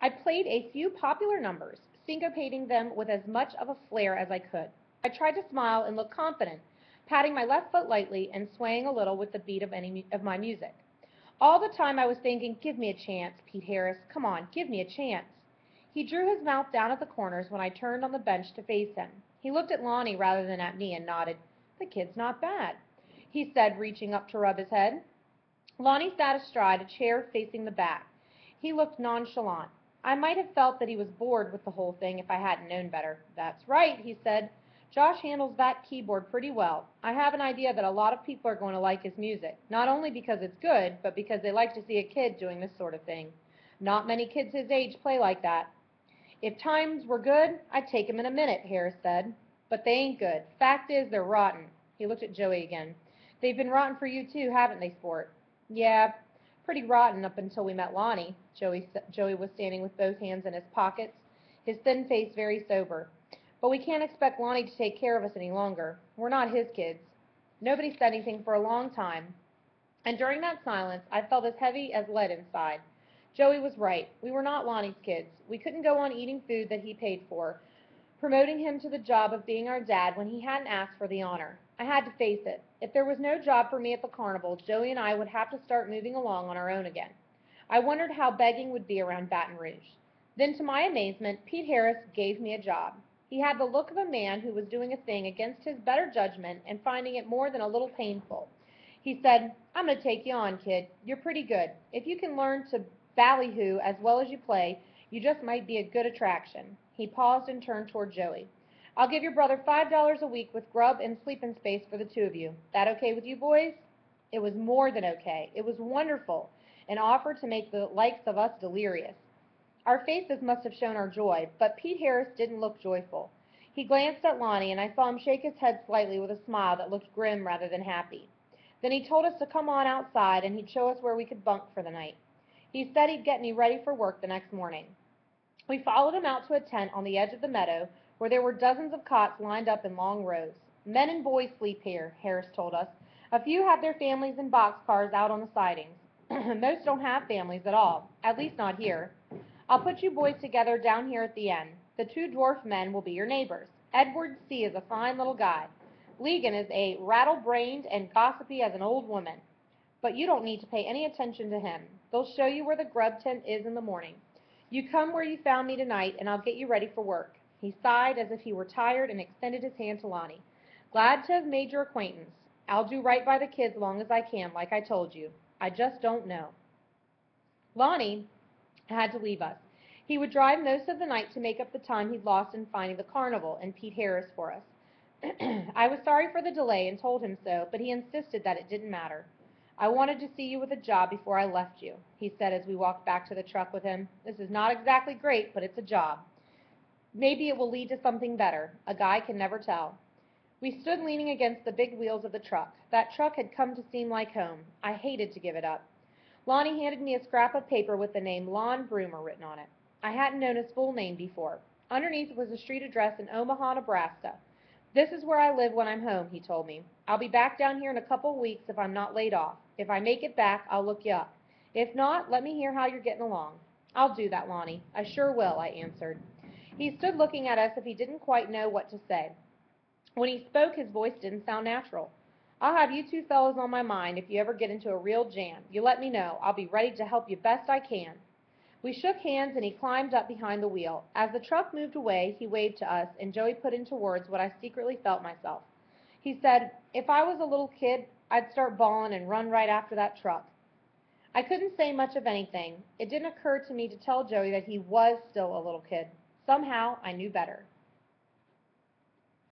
I played a few popular numbers, syncopating them with as much of a flair as I could. I tried to smile and look confident, patting my left foot lightly and swaying a little with the beat of my music. All the time I was thinking, give me a chance, Pete Harris. Come on, give me a chance. He drew his mouth down at the corners when I turned on the bench to face him. He looked at Lonnie rather than at me and nodded. The kid's not bad, he said, reaching up to rub his head. Lonnie sat astride a chair facing the back. He looked nonchalant. I might have felt that he was bored with the whole thing if I hadn't known better. That's right, he said. Josh handles that keyboard pretty well. I have an idea that a lot of people are going to like his music, not only because it's good, but because they like to see a kid doing this sort of thing. Not many kids his age play like that. If times were good, I'd take 'em in a minute, Harris said. But they ain't good. Fact is, they're rotten. He looked at Joey again. They've been rotten for you too, haven't they, sport? Yeah, pretty rotten up until we met Lonnie. Joey was standing with both hands in his pockets, his thin face very sober. But we can't expect Lonnie to take care of us any longer. We're not his kids. Nobody said anything for a long time, and during that silence I felt as heavy as lead inside. Joey was right. We were not Lonnie's kids. We couldn't go on eating food that he paid for, promoting him to the job of being our dad when he hadn't asked for the honor. I had to face it. If there was no job for me at the carnival, Joey and I would have to start moving along on our own again. I wondered how begging would be around Baton Rouge. Then, to my amazement, Pete Harris gave me a job. He had the look of a man who was doing a thing against his better judgment and finding it more than a little painful. He said, I'm going to take you on, kid. You're pretty good. If you can learn to ballyhoo as well as you play, you just might be a good attraction. He paused and turned toward Joey. I'll give your brother $5 a week with grub and sleeping space for the two of you. That okay with you boys? It was more than okay. It was wonderful, an offer to make the likes of us delirious. Our faces must have shown our joy, but Pete Harris didn't look joyful. He glanced at Lonnie, and I saw him shake his head slightly with a smile that looked grim rather than happy. Then he told us to come on outside, and he'd show us where we could bunk for the night. He said he'd get me ready for work the next morning. We followed him out to a tent on the edge of the meadow, where there were dozens of cots lined up in long rows. Men and boys sleep here, Harris told us. A few have their families in boxcars out on the sidings. Most don't have families at all, at least not here. I'll put you boys together down here at the end. The two dwarf men will be your neighbors. Edward C. is a fine little guy. Legan is a rattle-brained and gossipy as an old woman. But you don't need to pay any attention to him. They'll show you where the grub tent is in the morning. You come where you found me tonight, and I'll get you ready for work. He sighed as if he were tired and extended his hand to Lonnie. Glad to have made your acquaintance. I'll do right by the kids long as I can, like I told you. I just don't know. Lonnie had to leave us. He would drive most of the night to make up the time he'd lost in finding the carnival and Pete Harris for us. I was sorry for the delay and told him so, but he insisted that it didn't matter. I wanted to see you with a job before I left you, he said as we walked back to the truck with him. This is not exactly great, but it's a job. Maybe it will lead to something better. A guy can never tell. We stood leaning against the big wheels of the truck. That truck had come to seem like home. I hated to give it up. Lonnie handed me a scrap of paper with the name Lon Broomer written on it. I hadn't known his full name before. Underneath was a street address in Omaha, Nebraska. This is where I live when I'm home, he told me. I'll be back down here in a couple of weeks if I'm not laid off. If I make it back, I'll look you up. If not, let me hear how you're getting along. I'll do that, Lonnie. I sure will, I answered. He stood looking at us as if he didn't quite know what to say. When he spoke, his voice didn't sound natural. I'll have you two fellows on my mind if you ever get into a real jam. You let me know. I'll be ready to help you best I can. We shook hands, and he climbed up behind the wheel. As the truck moved away, he waved to us, and Joey put into words what I secretly felt myself. He said, if I was a little kid, I'd start bawling and run right after that truck. I couldn't say much of anything. It didn't occur to me to tell Joey that he was still a little kid. Somehow, I knew better.